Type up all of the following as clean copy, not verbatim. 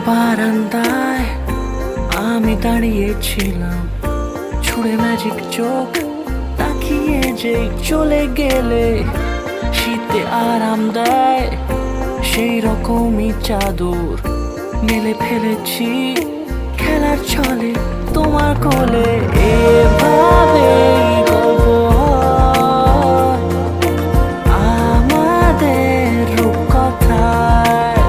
বারান্দায় আমি দাঁড়িয়েছিলাম, ছুঁড়ে ম্যাজিক চোখ তাকিয়ে যে চলে গেলে শীতে আরাম দেয় সেই রকমই চাদর মেলে ফেলেছি খেলার ছলে তোমার কোলে। এভাবে গল্প হয় আমাদের রূপকথায়,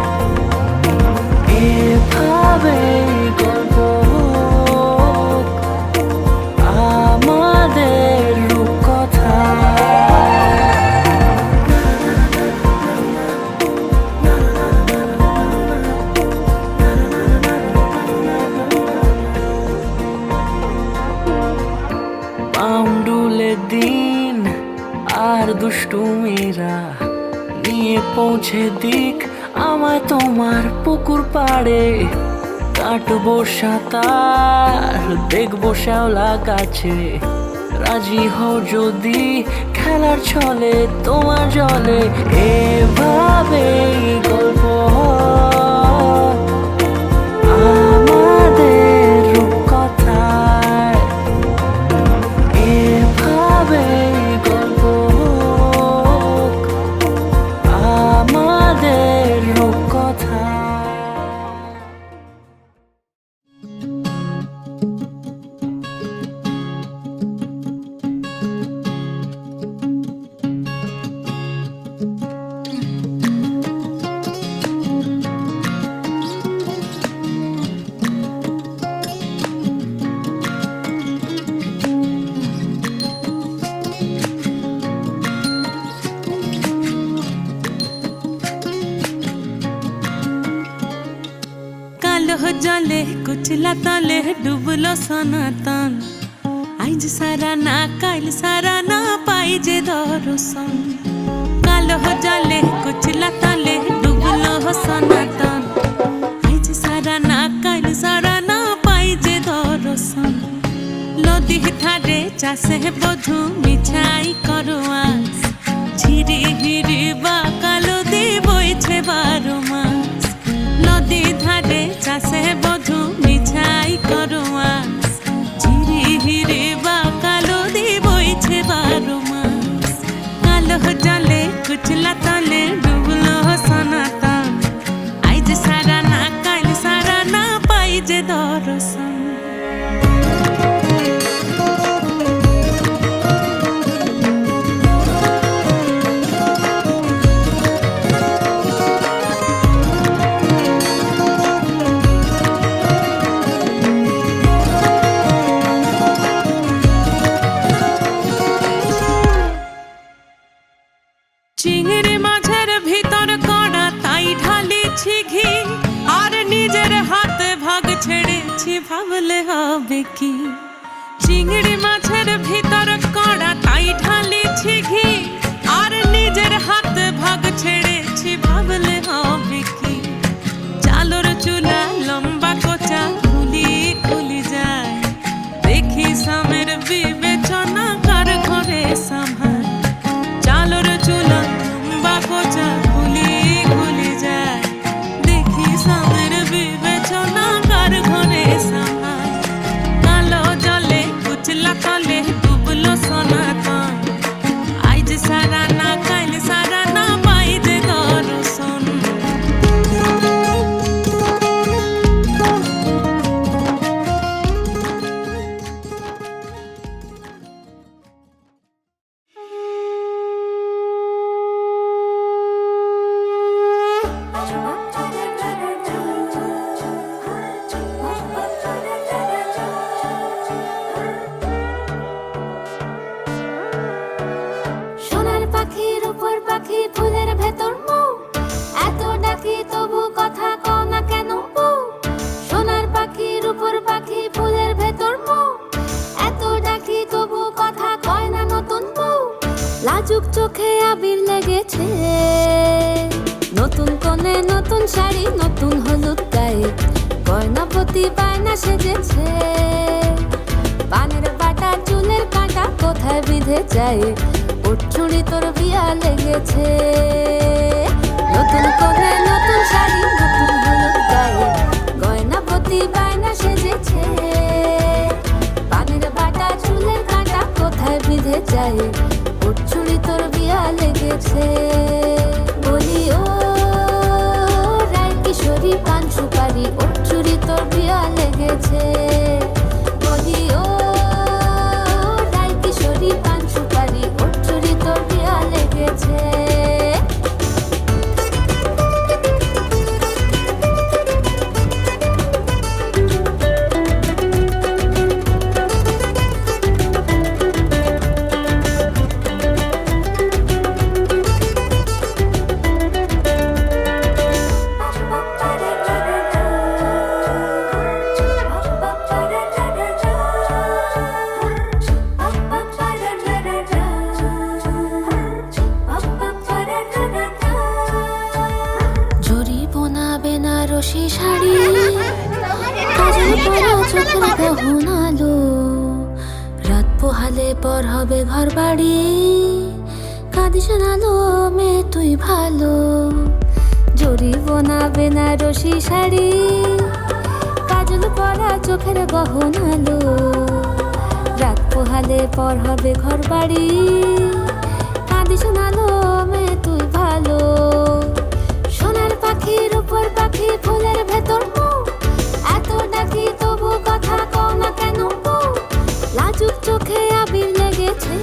এভাবে গল্প হোক আমাদের রূপকথায়। পাউন্ডুলে দিন আর দুষ্টুমিরা নিয়ে পৌঁছে দিক আমায় তোমার পুকুর পাড়ে। কাটবো সাঁতার, দেখবো শ্যাওলা গাছে, রাজি হও যদি খেলার ছলে তোমার জলে। এভাবেই গল্প হয় আমাদের রূপকথায়, এভাবেই গল্প হোক আমাদের রূপকথায়। জলে কুচলা তলে ডুবলো সনাতন, আইজ সারা না কাল সারা না পাই যে দর্শন। কালো জলে কুচলা তলে ডুবলো সনাতন, আইজ সারা না কাল সারা না পাই যে দর্শন। নদী ধারে চাষে বধু মিছাই করো আস, ঝিরি হিরি বা কালো দি বইছে 12 মাস। নদী ধারে চাষে বধু মিছাই করো আস, ঝিরি হিরি বা কালো দি বইছে 12 মাস। কালো জলে কুচলা তলে ডুবলো সনাতন, আইজ সারা না কাল সারা না পাই যে দর্শন। চিংড়ি মাছের ভিতর কড়া তাই ঢালিছি ঘি, আর নিজের হাতে ভাগ ছেড়েছি ভাবলে হবে কি। চিংড়ি মাছের ভিতর কড়া তাই ঢালিছি ঘি, আর নিজের হাতে ভাগ ছেড়েছি ভাবলে হবে কি। চালর চুলা লম্বা কোচা খুলি খুলি যায়, দেখি সামের বিবেচনা কার ঘরে সামার। চালর চুলা লম্বা কোচা খুলি খুলি যায়, দেখি সামের বিবেচনা কার ঘরে সামার। কালো জলে কুচলা তলে ডুবলো সনাতন, আইজ সারা না কাল সারা না পাই যে দর্শন। সোনার পাখির উপর পাখি ফুলের ভেতর মৌ, এত ডাকি তবু কথা কও না কেন বউ। সোনার পাখির উপর পাখি ফুলের ভেতর মৌ, এত ডাকি তবু কথা কয় না নতুন বউ। লাজুক চোখে আবির লেগেছে, নতুন কোণে নতুন শাড়ি নতুন হলুদ গায়ে, গয়নাপতি বায়না সেজেছে। পানের বাটা চুলের কাঁটা কোথায় বিঁধে যায়, ওর চুড়ি তোর বিয়া লেগেছে। নতুন কোণে নতুন শাড়ি নতুন হলুদ গায়ে, যায়, ওর চুরি তোর বিয়া লেগেছে। বলি ও রায় কিশোরী পান সুপারি, ওর চুরি তোর বিয়া লেগেছে। বলি ও রায় কিশোরী পান সুপারি, ওর চুরি তোর বিয়া লেগেছে। বেনারসি শাড়ি, কাজল পরা চোখের গহনালো, রাত পোহালে পর হবে ঘর বাড়ি, কাঁদিস নালো মেয়ে তুই ভালো। জরি বোনা বেনারসি শাড়ি, কাজল পরা চোখের গহনালো, রাত পোহালে পর হবে ঘর বাড়ি, কাঁদিস নালো মেয়ে তুই ভালো। সোনার পাখির উপর পাখি ফুলের ভেতর মৌ, এত ডাকি তবু কথা কও না কেন বউ? লাজুক চোখে আবির লেগেছে,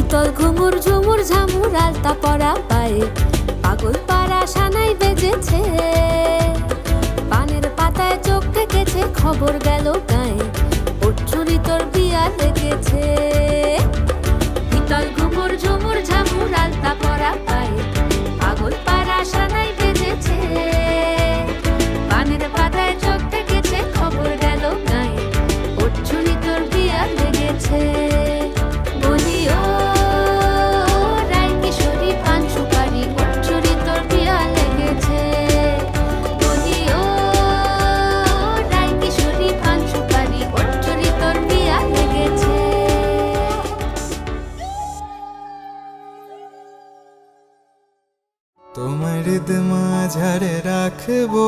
ইতল ঘুমুর ঝুমুর ঝামুর আলতা পরা পায়ে, পাগল পাড়া সানাই বেজেছে। পানের পাতায় চোখ থেকেছে, খবর গেল গায়ে, ওর চুরি তোর বিয়া লেগেছে। ইতল ঘুমুর ঝুমুর ঝামুর আলতা পরা পায়ে, পাগল পাড়া সানাই বেজেছে। পানের পাতায় চোখ থেকেছে, খবর গেল গায়ে, ওর চুরি তোর বিয়া লেগেছে। বলি ও রায় কিশোরী পান সুপারি, ওর চুরি তোর বিয়া লেগেছে। বলি ও রায় কিশোরী পান সুপারি, ওর চুরি তোর বিয়া লেগেছে। তোমার হৃদমা ঝাড়ে রাখবো,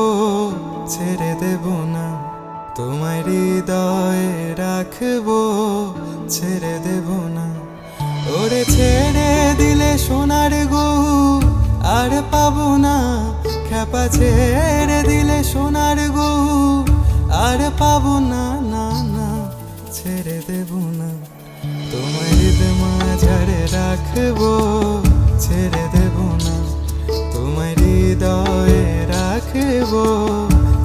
ছেড়ে দেব না, তোমার হৃদয়ে রাখবো, ছেড়ে দেব না। ওরে ছেড়ে দিলে সোনার গহু আর পাবো না, খ্যাপা ছেড়ে দিলে সোনার গহু আর পাবো না, না না ছেড়ে দেব না। তোমার হৃদমা ঝাড়ে রাখবো, ছেড়ে দেব না, তোমার হৃদয়ে রাখবো,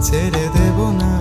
ছেড়ে দেব না।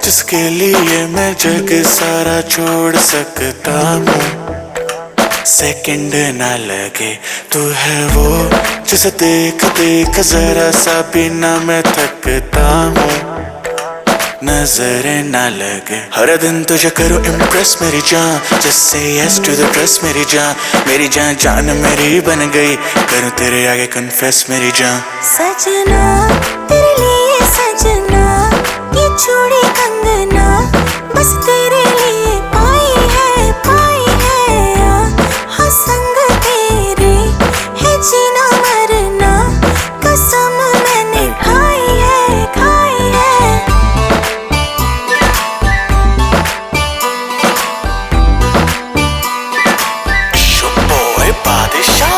जिसके लिए मैं जग सारा छोड़ सकता हूँ, सेकंड ना लगे तू है वो, जिसे देख देख जरा सा भी ना मैं थकता हूँ, नजरें ना लगे। हर दिन तुझे करो इम्प्रेस मेरी जान, just say yes to the dress मेरी जान, मेरी जान जान मेरी बन गई, करूँ तेरे आगे confess मेरी जान। सजना तेरे लिए सजना, ये चूड़ी कंगना बस तेरे लिए पाई है हाँ संग तेरे है जीना मरना, कसम मैंने खाई है। Boy बादशाह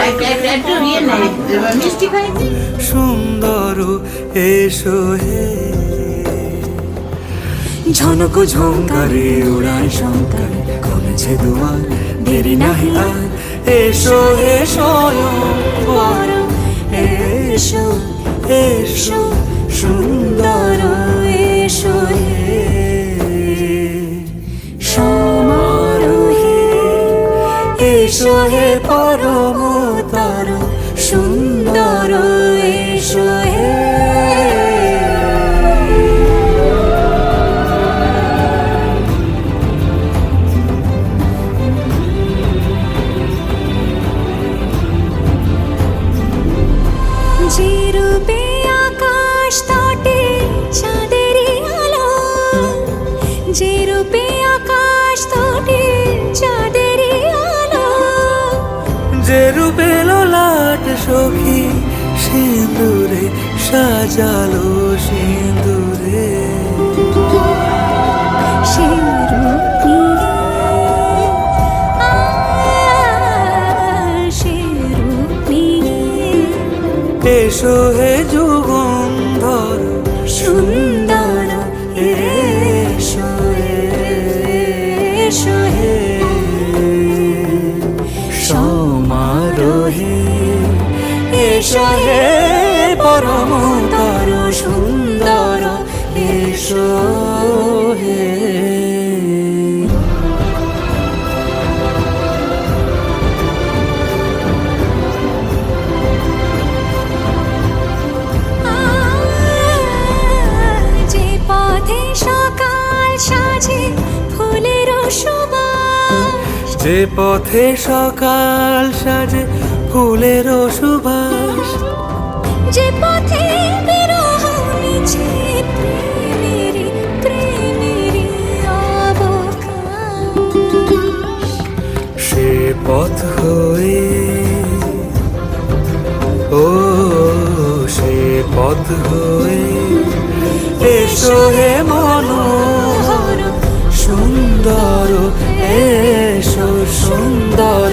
একটু ইয়ে নেই মিষ্টি খাইনি সুন্দর এসো হে ঝনক ঝঙ্কারে উড়ায় শঙ্কারে খুলেছে দুয়ার দেরি নাহি আর এসো এসো পর এসো এসো সুন্দর এসো হে সমারোহে এসো হে পরমতর সুন্দর এসো হে যে রূপে আকাশ তটে চাঁদেরই আলো যে রূপে আকাশ তটে চাঁদেরই আলো যে রূপে লোলাট সখী সিঁদুরে সাজালো সিঁদুরে সে রূপ নিয়ে সে রূপ নিয়ে এসো হে যুগন্ধর সুন্দর এসো এসো হে সমারোহে এসো হে পরমতর সুন্দর এসো হে যে পথে সকাল সাজে ফুলের সুবাস যে পথে সকাল সাজে ফুলের সুবাস যে পথে বিরহ নিচে প্রেমেরই প্রেমেরই অবকাশ সে পথ হয়ে ও সে পথ হয়ে এসো হে মনোহর সুন্দর এসো সুন্দর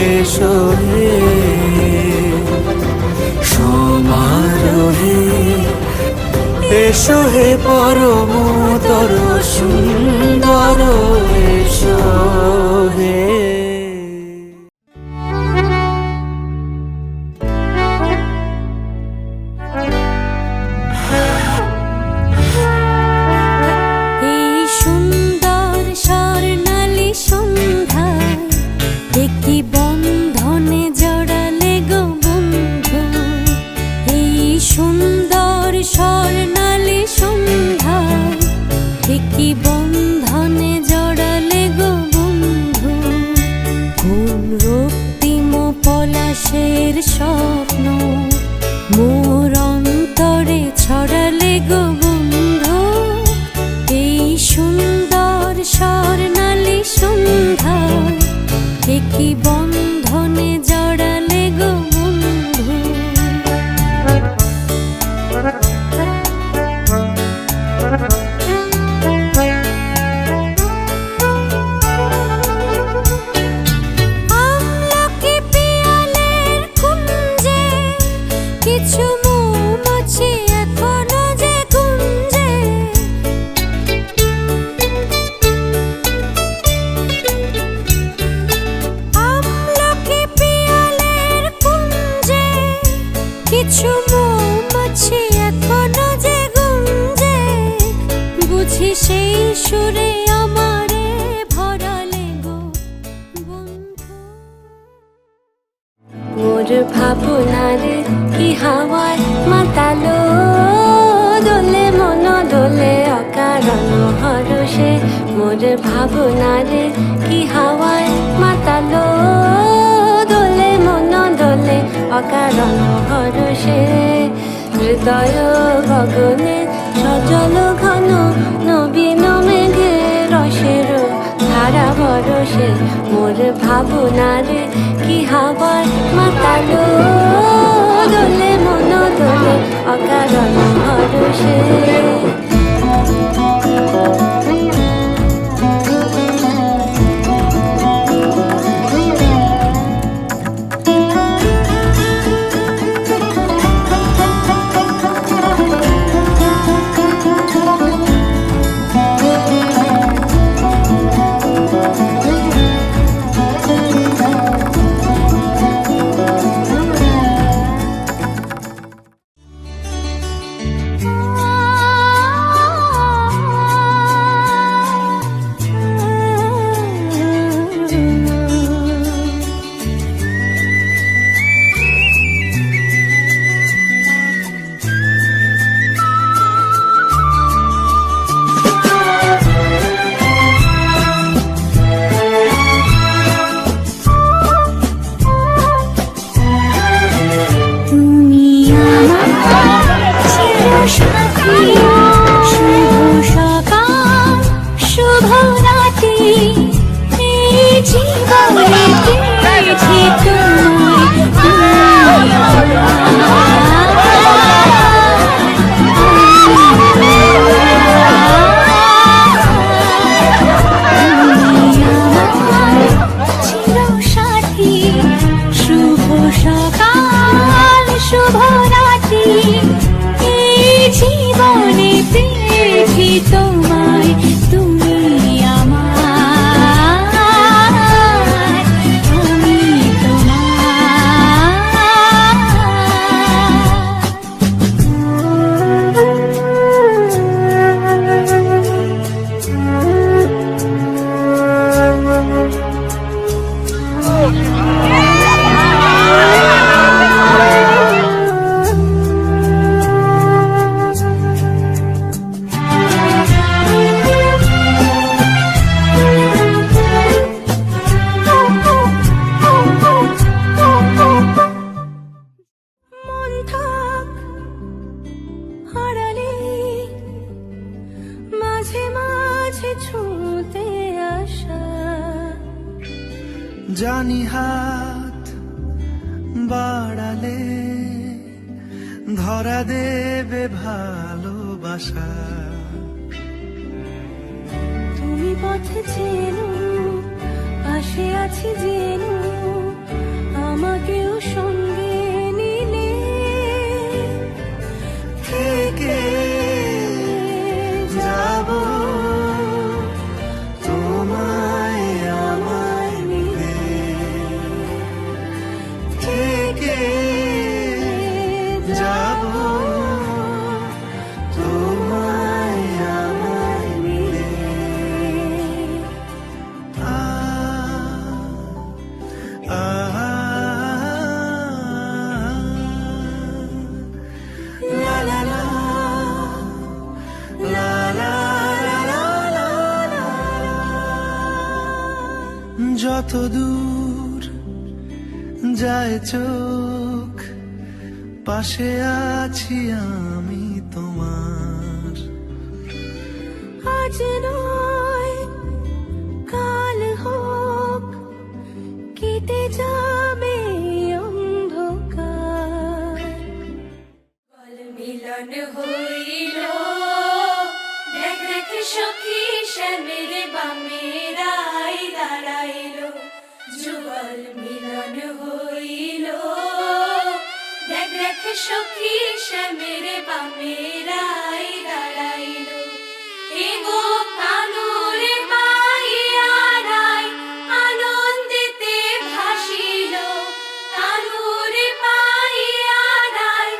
এসো হে সমারোহে এসো হে পরমতর সুন্দর এসো হে এই সুন্দর স্বর্ণালী সন্ধ্যায় একটি বন্ধনে জড়ালে গো বন্ধু এই সুন্দর স্বর্ণালী সন্ধ্যায় একটি বন্ধনে জড়ালে গো বন্ধু কোন রক্তিম পলাশের স্বপ্ন মোর অন্তরে ছড়ালে গো বন্ধু এই সুন্দর স্বর্ণালী সন্ধ্যায় একই বন্ধনে জড়ালে গো বন্ধু আমলকি পিয়ালের কুঞ্জে কিছু মৌমাছি এখনো যে গুঞ্জে আমলকি পিয়ালের কুঞ্জে কিছু মৌমাছি এখনো যে গুঞ্জে বুঝি সেই সুরে আমারে ভরালে গো বন্ধু মোর ভাবনারে কি হাওয়ায় মাতালো দোলে মন দোলে অকারণ হরষে মোর ভাবনারে কি হাওয়ায় মাতালো দোলে মন দোলে অকারণ হরষে হৃদয় গগনে সজল ঘন নবীন মেঘে রসের ধারা বরষে মোর ভাবনারে কি হাওয়ায় মাতালো দোলে মন দোলে অকারণ হরষে দেখি তোমায়, তুমি আমার, আমি মন থাক হারালে মাঝে মাঝে ছুঁতে আসা, জানি হাত বাড়ালে ধরা দেবে ভালোবাসা। তুমি পথে চেনো, পাশে আছি জেনো, আমাকেও সঙ্গে নিলে থেকে যাব তোমায় আমায় মিলে, থেকে যাব তোমায় আমায় মিলে। La la la, la la la la la, যত দূর যায় চোখ পাশে আছি আমি তোমার। আজ নয় কাল হোক, কেটে যাবে অন্ধকার। মিলন হইল, দেখ দেখ সখী শ্যামের বামেরাই দাঁড়াইল। যুগল মিলন হইল, দেখ দেখ সখী শ্যামের বামেরাই দাঁড়াইল। এগো কানুরে পাইয়ারাই আনন্দেতে ভাসিল, কানুরে পাইয়ারাই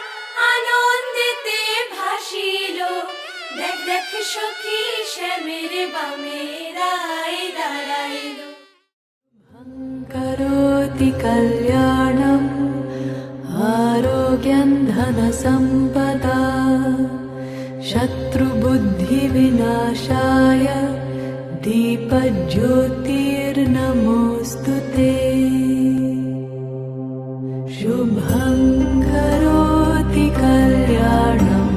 আনন্দেতে ভাসিল। দেখ দেখ সখী শ্যামের বামেরাই দাঁড়াইল। করোতি কল্যাণম আরোগ্যং ধনসম্পদা, শত্রুবুদ্ধিবিনাশায় দীপজ্যোতির্নমোऽस्तुते। শুভং করোতি কল্যাণম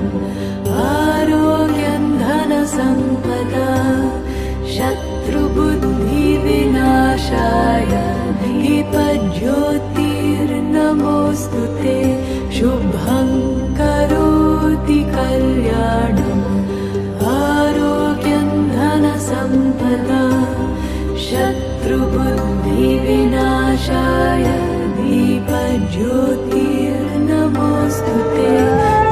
আরোগ্যং ধনসম্পদা, শত্রুবুদ্ধিবিনাশায় দীপজ্যোতির্নমোऽस्तुते। শুভং করোতি কল্যাণম আরোগ্যং ধনসম্পদা, শত্রুবুদ্ধিবিনাশায় দীপজ্যোতির্নমোऽस्तुते।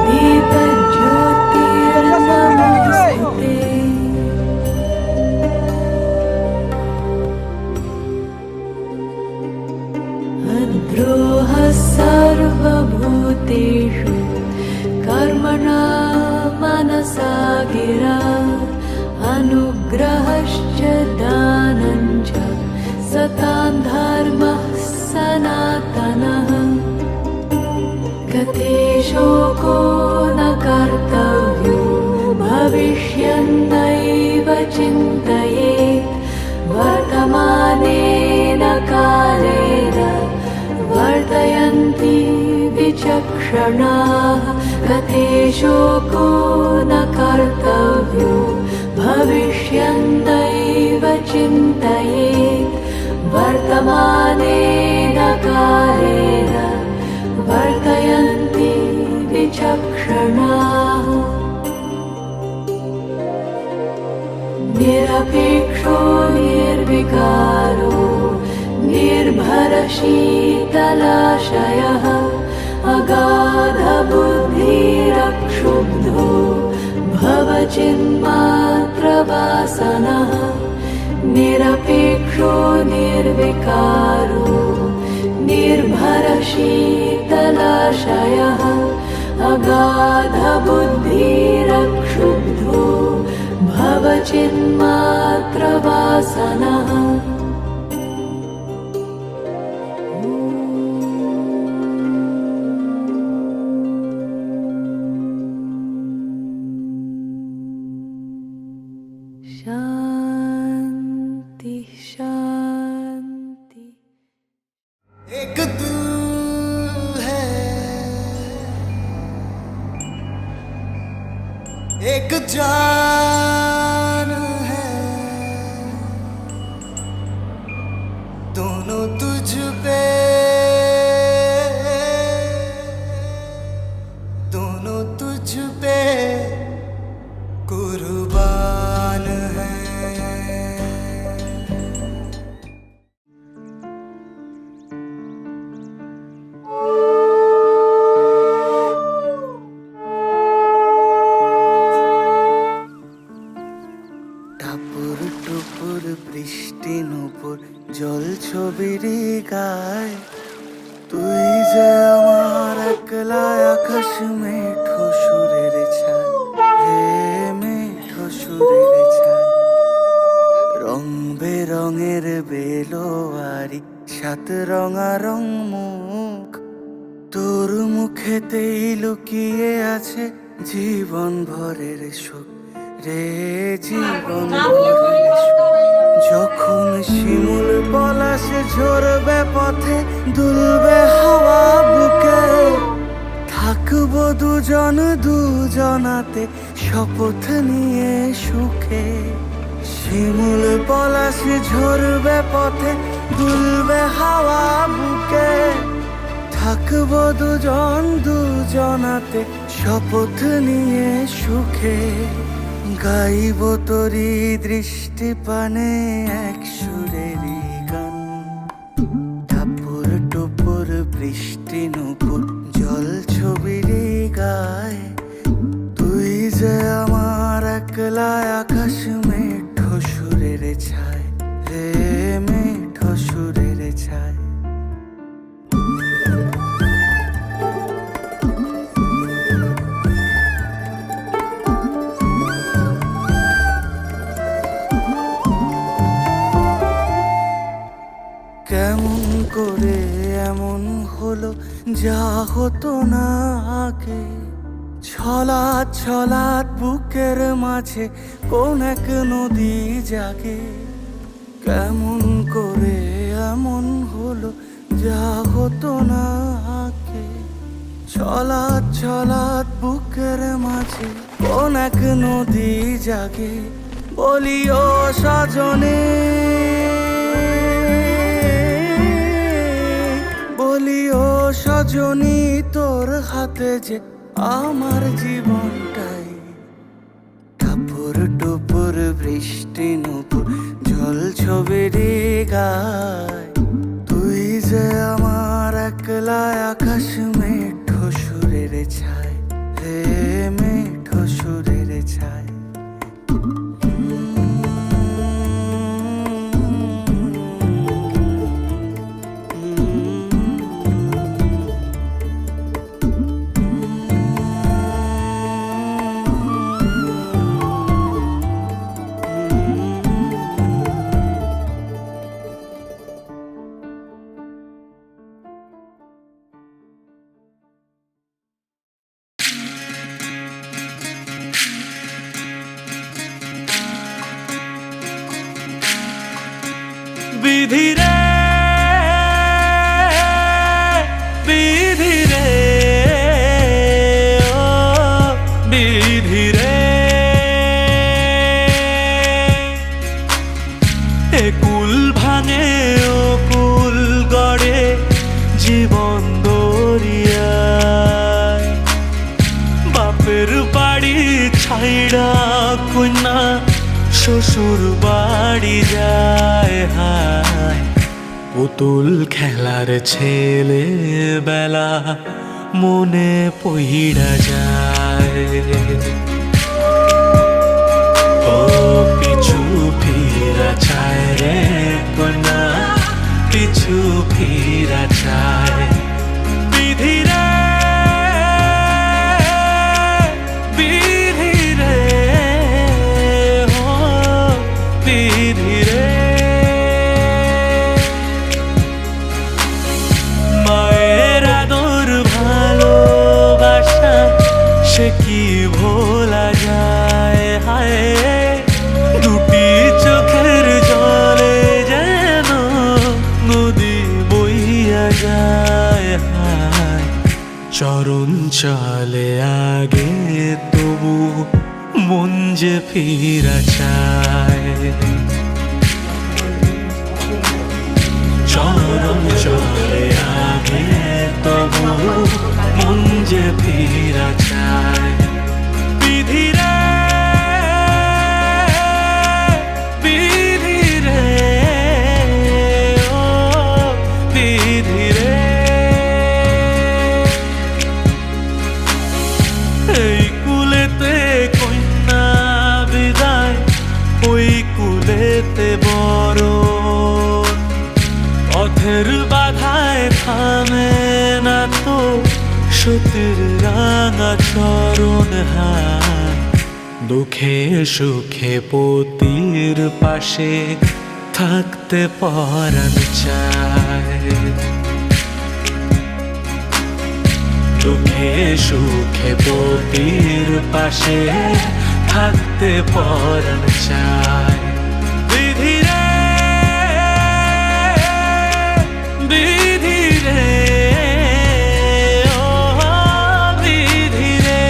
দীপজ্যোতির্নমোऽस्तुते। अद्रोहः सर्वभूतेषु कर्मणा मनसा गिरा, अनुग्रहश्च दानञ्च सतां धर्मः सनातनः। गते शोको न कर्तव्यो भविष्यन्नैव चिन्तयेत्, वर्तमानेन कालेन वर्तयन्ति विचक्षणाः। गते शोको न कर्तव्यो भविष्यन्नैव चिन्तयेत्, वर्तमानेन कालेन वर्तयन्ति विचक्षणाः। निरपेक्षो निर्विकारो निर्भरशीतलाशयः, अगाधबुद्धिरक्षुब्धो भव चिन्मात्रवासनः निरपेक्षो निर्विकारो निर्भरः शीतलाशयः अगाधबुद्धिरक्षुब्धो भवचिन्मात्रवासनः शान्ति शान्ति। एक दिल है, एक जान है, दोनों तुझ पे, दोनों तुझ पे कुर्बान है। টাপুর টুপুর বৃষ্টি নুপুর জল ছবির গায়, তুই যে আমার একলা আকাশ মেঠো সুরের ছায়, হে মেঠো সুরের ছায়। রং বেরঙের বেলোয়ারি সাত রঙা রং মুখ, তোর মুখেতেই লুকিয়ে আছে জীবন ভরের সুখ রে, জীবন ভরের সুখ। যখন শিমুল পলাশে ঝরবে পথে দুলবে হাওয়া বুকে, থাকবো দুজন দুজনাতে শপথ নিয়ে সুখে। শিমুল পলাশে ঝরবে পথে দুলবে হাওয়া বুকে, থাকবো দুজন দুজনাতে শপথ নিয়ে সুখে। গাইব তোরি দৃষ্টি পানে এক সুরেরই গান, টাপুর টুপুর বৃষ্টি নুপুর জল ছবির গায়, তুই যে আমার একলা আকাশ মেঠো সুরের ছায়, হে মেঠো সুরের ছায়। কেমন করে এমন হলো যা হতো না আগে, ছলাৎ ছলাৎ বুকের মাঝে কোন এক নদী জাগে। কেমন করে এমন হলো যা হতো না আগে, ছলাৎ ছলাৎ বুকের মাঝে কোন এক নদী জাগে। বলি ও সজনে, বলি ও সজনী, তোর হাতে যে আমার জীবনটাই। টাপুর টুপুর বৃষ্টি নুপুর জল ছবির গায়, তুই যে আমার একলা আকাশ মেঠো সুরের ছায়, হে মেঠো সুরের ছায়। বিধি রে, বিধি রে, ও বিধি রে, এ কুল ভাঙে ও কুল গড়ে জীবন দরিয়ায়। বাপের বাড়ি ছাইড়া কন্যা শ্বশুর বাড়ি যায়, হায় পুতুল খেলার ছেলে বেলা মনে পইড়া যায়। পিছু ফিরা চায় রে কন্যা, পিছু ফিরা চায়। বিধি রে, বিধি রে, ও বিধি রে। মায়ের আদর ভালোবাসা সে কি ভোলা যায়, হায় দুটি চোখের জলে যেন নদী বইয়া যায়, হায় চরণ চলে আগে তবু মন যে ফিরা চায়। চরণ চলে আগে তবু মন যে ফিরা চায়। বিধি রে, বিধি রে, ও বিধি রে। এই কুলেতে কন্যা বিদায়, ওই কুলেতে বড় পথের বাধায় থামে না তো সতীর রাঙা চরণ, হায় দুঃখে সুখে পতির পাশে থাকতে পরাণ চায়। দুঃখে সুখে পতির পাশে থাকতে পরাণ চায়। বিধি রে, বিধি রে, ও বিধি রে।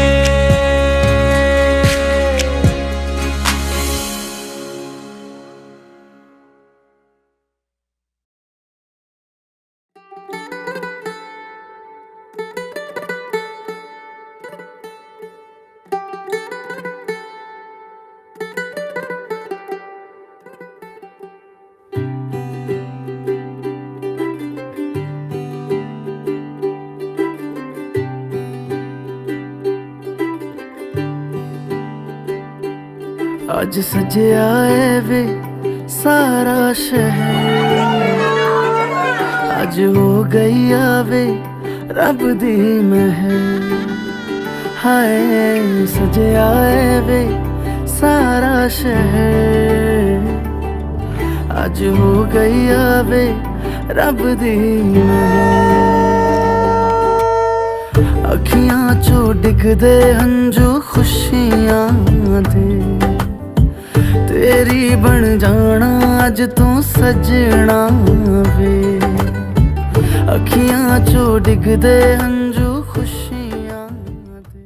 आज सजया है वे सारा शहर, आज हो गई आवे रब दी महर। हाय सजया है वे सारा शहर, आज हो गई आवे रब दी महर। अखियां चो डिगदे हंजू खुशियां दे, तेरी बन जाना अज तू सजना वे। अखियां चो डिगदे हंजू खुशियां दे।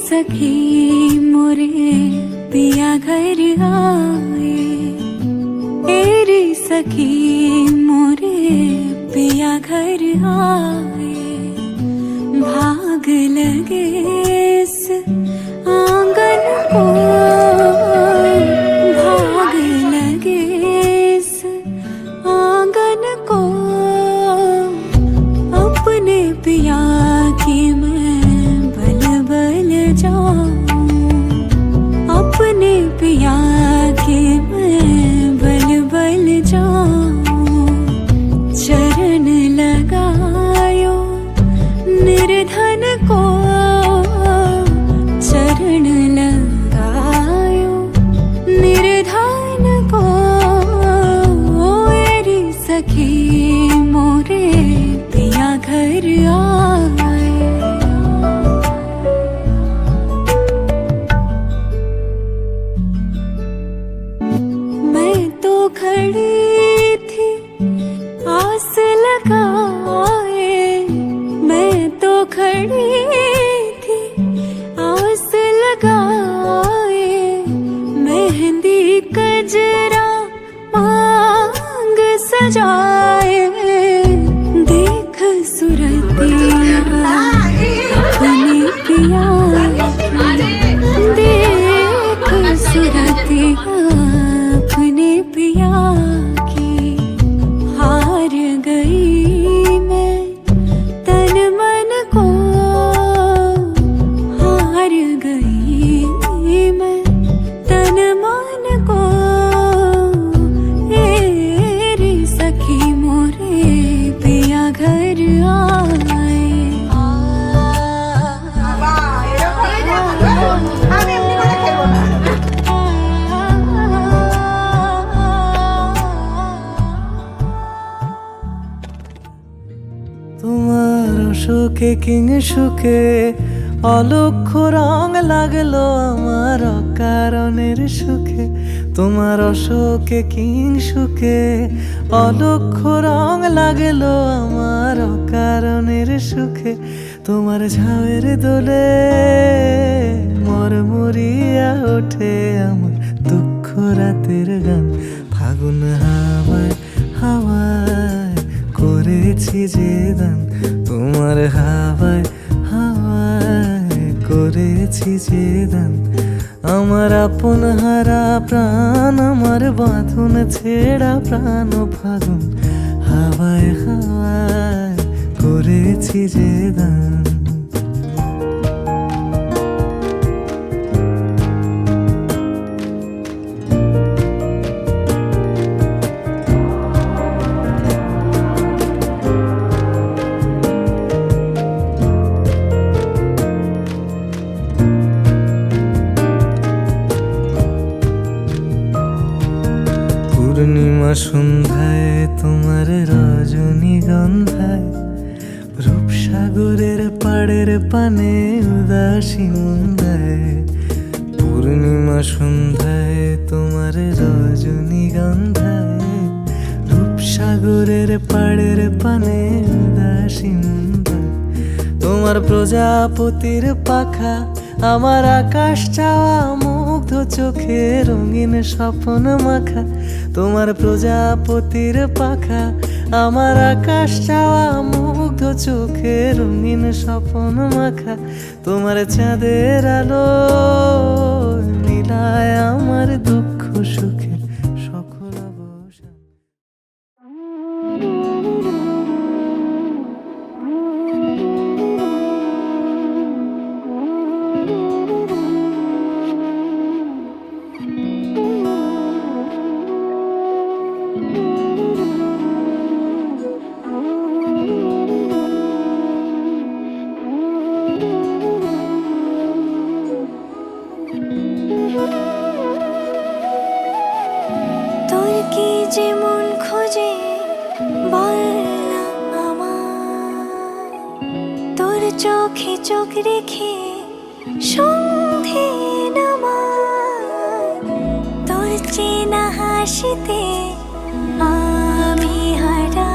सखी मोरे पिया घर आए, तेरी सखी मोरे पिया घर आए। भाग लगे इस आंगन को, भाग लगे इस आंगन को। अपने पिया की मैं बल बल जाऊं, अपने पिया की मैं गजरा मांग सजाए, देख सुरतिया अपनी पिया, देख सुरतिया अपने पिया की। हार गई मैं तन मन को, हार गई मैं तन मन को। रे सखी मोरे पिया घर आए। আমি এমনি করে খেলবো না। তোমার সুখে কিং সুখে অলক্ষ্য রং লাগলো আমার অকারণের সুখে। তোমার অশোকে কিং সুখে অলক্ষ্য রং লাগলো আমার অকারণের সুখে। তোমার ঝাউয়ের দোলে মরমরিয়া ওঠে আমার দুঃখ রাতের গান। ফাগুন হাওয়ায় হাওয়ায় করেছি যে দান, তোমার হাওয়ায় হাওয়ায় করেছি যে দান। আমার আপন হারা প্রাণ, আমার বাঁধন ছেঁড়া প্রাণ ফাগুন হাওয়ায় হাওয়ায় করেছি যে দান। পূর্ণিমা সন্ধ্যায় তোমার রজনীগন্ধায়, রূপসাগরের পাড়ের পানে উদাসী মন্দায়। পূর্ণিমা সন্ধ্যায় তোমার রজনীগন্ধায়, রূপসাগরের পাড়ের পানে উদাসী মন্দায়। তোমার প্রজাপতির পাখা আমার আকাশ চাওয়া মুগ্ধ চোখে রঙিন স্বপ্ন মাখা। তোমার প্রজাপতির পাখা আমার আকাশ চাওয়া মুগ্ধ চোখে রঙিন স্বপ্ন মাখা। তোমার চাঁদের আলো মিলায় আমার দুঃখ সুখের সকল অবসান। তোর কি যে মন খোঁজে বল না আমার, তোর চোখে চোখ রেখে সন্ধে নামার। তোর চেনা হাসিতে আমি হারা,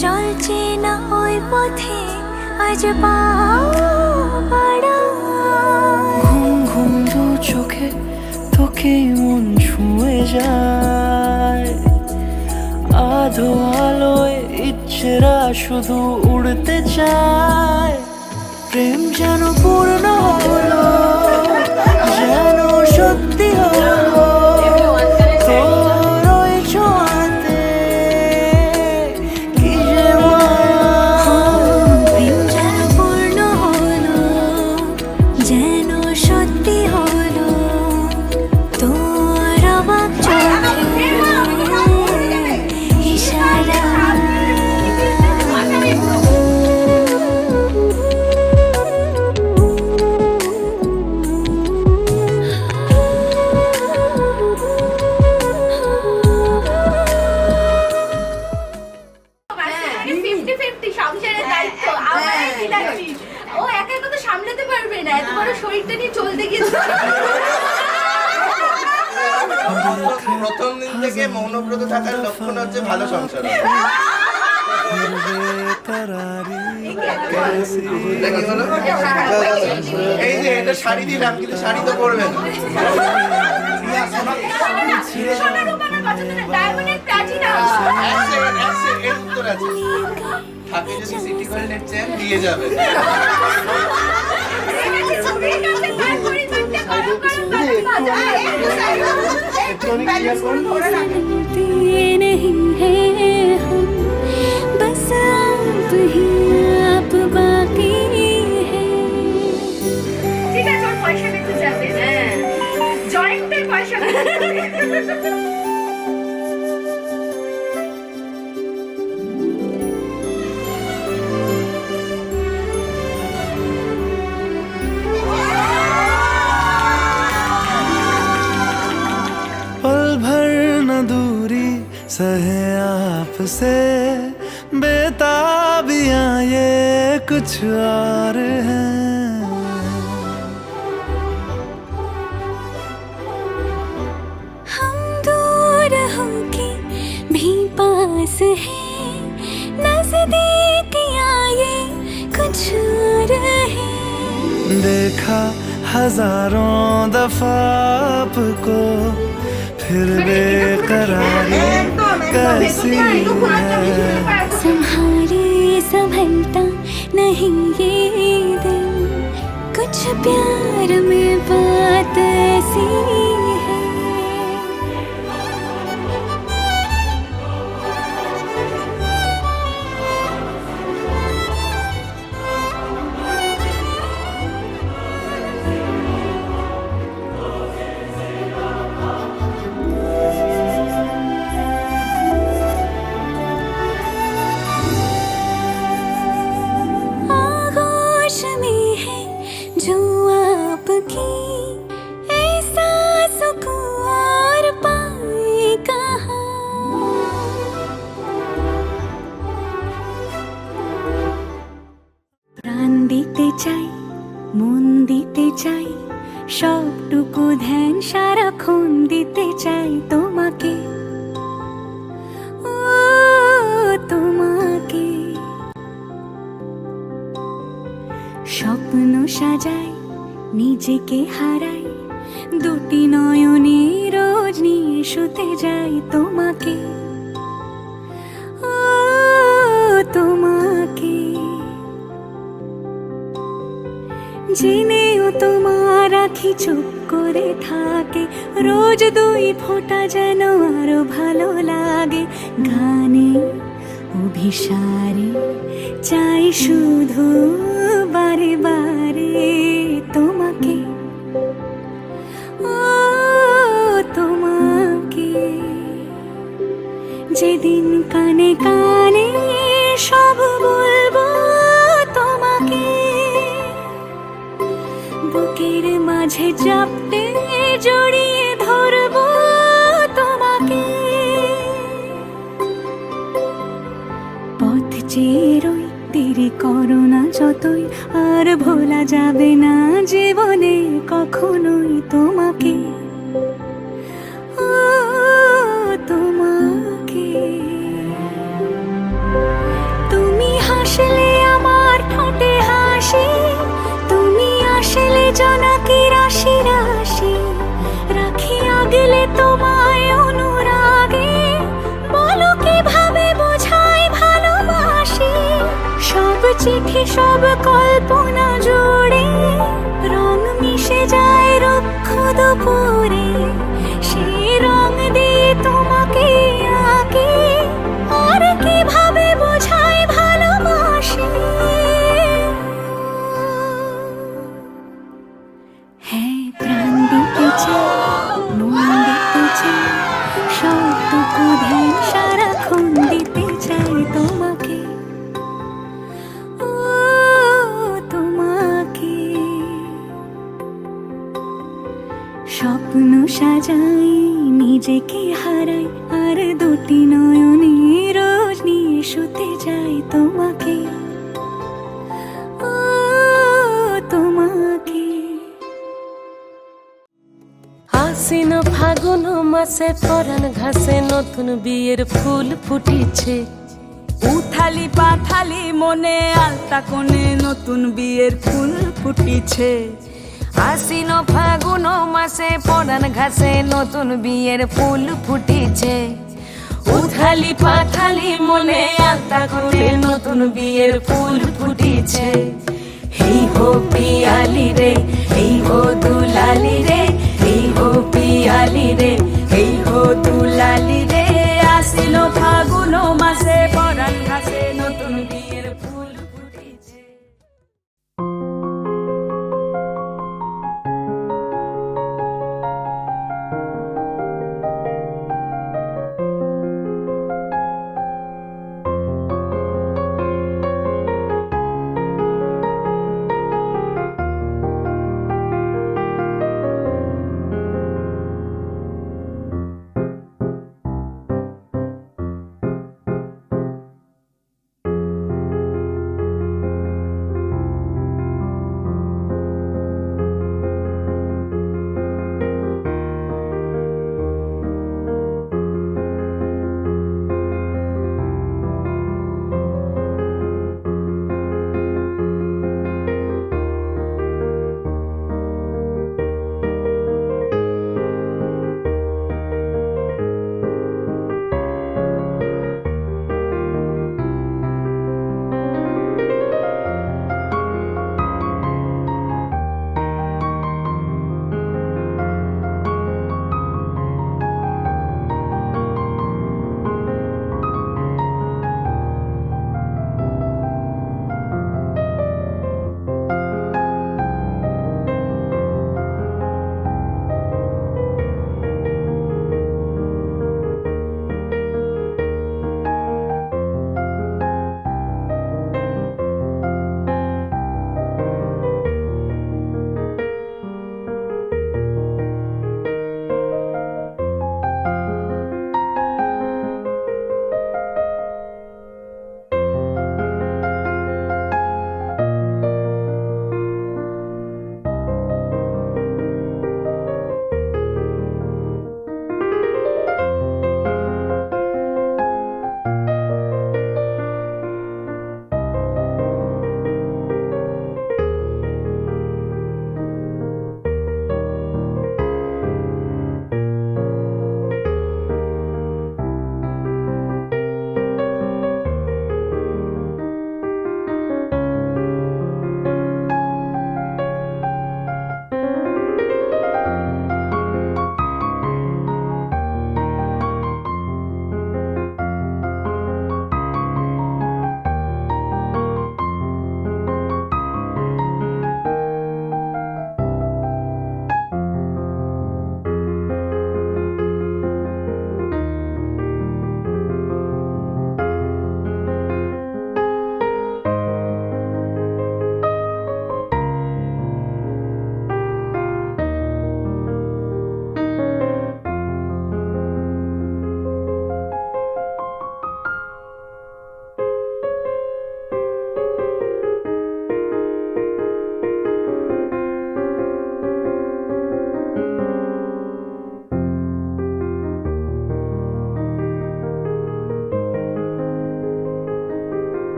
চল চেনা ওই পথে আজ পা বাড়া। ঘুম ঘুম দু চোখে তোকে মন ছুঁয়ে যায়, আধো আলোয় ইচ্ছেরা শুধু উড়তে চায়। প্রেম যেন পূর্ণ হলো, যেন সত্যি হলো তোর ওই ছোঁয়াতে, কি যে মায়া। প্রেম যেন পূর্ণ হলো, যেন সত্যি হলো তোর অবাক চোখে ইশারা। সংসারের দায়িত্ব আমার কি লাগছিস? ও একা একা তো সামলাতে পারবে না, এত বড় শরীরটা নিয়ে চলতে গেছে। প্রথম দিন থেকে মৌনব্রত থাকার লক্ষণ হচ্ছে ভালো সংসার। এটা কি হলো? এই যে এটা শাড়ি দিলাম, কিন্তু শাড়ি তো পরবে না। সোনা রূপা আমার পছন্দ না, ডায়মন্ড এন্ড প্লাটিনাম। এক সেকেন্ড, উত্তর আছে। থাকে যদি সিটি গোল্ডের চেন দিয়ে যাবে। नहीं है हम बस आप ही आप बाकी है ঠিক আছে, ওর পয়সা দিতে যাবে। জয়েন্টের পয়সা দিতে যাবে। पल भर न दूरी सहे आपसे बेताबियां ये कुछ और हैं। हम दूर होके भी पास हैं नजदीकियां ये कुछ और है देखा हजारों दफा आपको फिर बेकरारी कैसी है। संभाले संभलता नहीं ये दिल कुछ प्यार में बात ऐसी है आगोश में है जो आपकी ऐसा सुकून और पाए कहाँ প্রাণ দিতে চাই মন দিতে চাই সবটুকু ধ্যান সারাক্ষণ দিতে চাই তোমাকে ও তোমাকে স্বপ্ন সাজাই নিজেকে হারাই দুটি নয়নে রোজ নিয়ে শুতে যাই তোমাকে ও তোমাকে জেনেও তোমার আখি চুপ করে থাকে রোজ দুই ফোঁটা যেন আরো ভালো লাগে গানে অভিসারে চাই শুধু বারে বারে তোমাকে ও তোমাকে যেদিন কানে কানে সব বলবো তোমাকে বুকের মাঝে চাপতে জড়িয়ে ধরবো তোমাকে পথ চেয়ে রই দেরি করো না যতই আর ভোলা যাবে না জীবনে কখনোই তোমাকে ও তোমাকে তুমি হাসলে আমার ঠোঁটে হাসি তুমি আসলে জোনাকি রাশি রাশি রাখি আগলে তোমায় অনুরাগে বলো কিভাবে বোঝাই ভালোবাসি সব চিঠি সব কল্পনা জুড়ে রং মিশে যায় রুক্ষ দুপুরে সেই রং দিয়ে তোমাকে আঁকি আর কিভাবে বোঝাই ভালোবাসি হ্যাঁ প্রাণ দিতে চাই মন দিতে চাই সবটুকু ধ্যান সারাক্ষণ দিতে চাই তোমাকে ও তোমাকে স্বপ্ন সাজাই নিজেকে হারাই আর দুটি নয়নে রোজ নিয়ে শুতে যাই তোমাকে ও তোমাকে আশ্বিন ফাগুন মাসে পরাণ ঘাসে নতুন বিয়ের ফুল ফুটিছে উথালি পাথালি মনে আলতা কোণে নতুন বিয়ের ফুল ফুটিছে আশ্বিন ফাগুন মাসে পরান ঘাসে নতুন বিয়ের ফুল ফুটিছে। উথালি পাথালি মনে আলতা করে নতুন বিয়ের ফুল ফুটিছে। এই হো পিয়ালি রে, এই হো দুলালি রে, এই হো পিয়ালি রে, এই হো দুলালি রে। আসিল ফাগুন মাসে পরান ঘাসে নতুন বিয়ের ফুল ফুটিছে।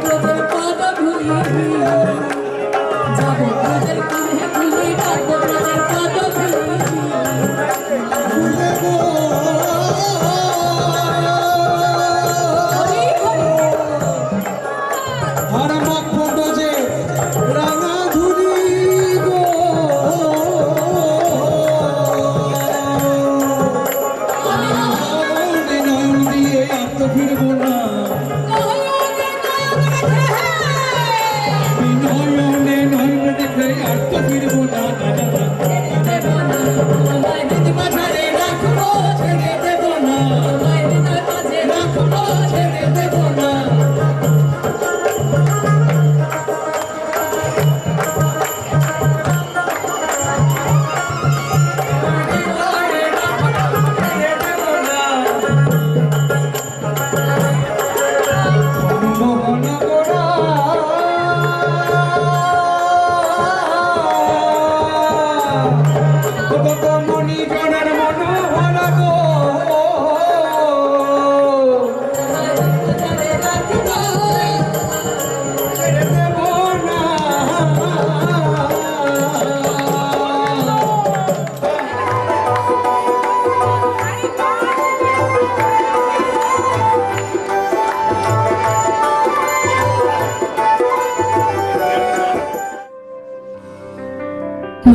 ব্রজের পদ ধুলি যাব ব্রজের কুলে কুলে ডাকব ব্রজের পদ ধুলি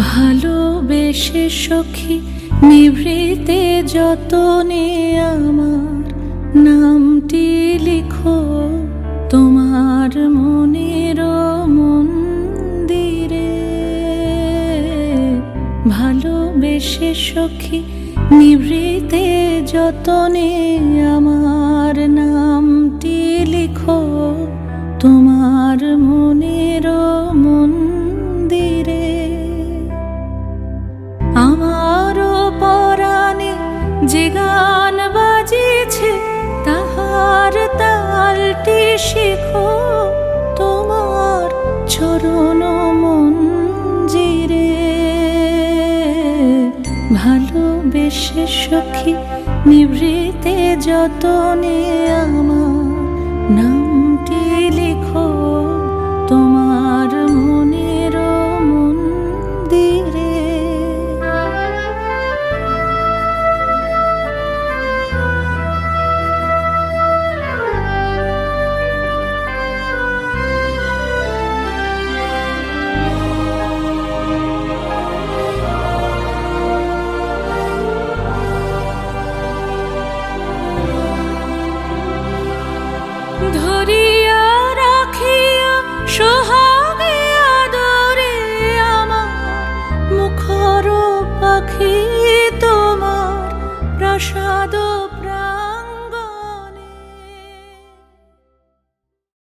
ভালোবেসে সখী নিভৃতে যতনে আমার নামটি লিখো তোমার মনের মন্দিরে। ভালোবেসে সখী নিভৃতে যতনে আমার নামটি লিখো তোমার মনের মন্দিরে। আমারও পরাণে যে গান বাজিছে তাহার তালটি শিখো তোমার চরণ মঞ্জিরে। ভালোবেসে সখী নিভৃতে যতনে আমার নামটি লিখো তোমার মনের মন্দিরে। ধরিয়া রাখিয়া সোহাগে আদরে আমার মুখর পাখি তোমার প্রাসাদ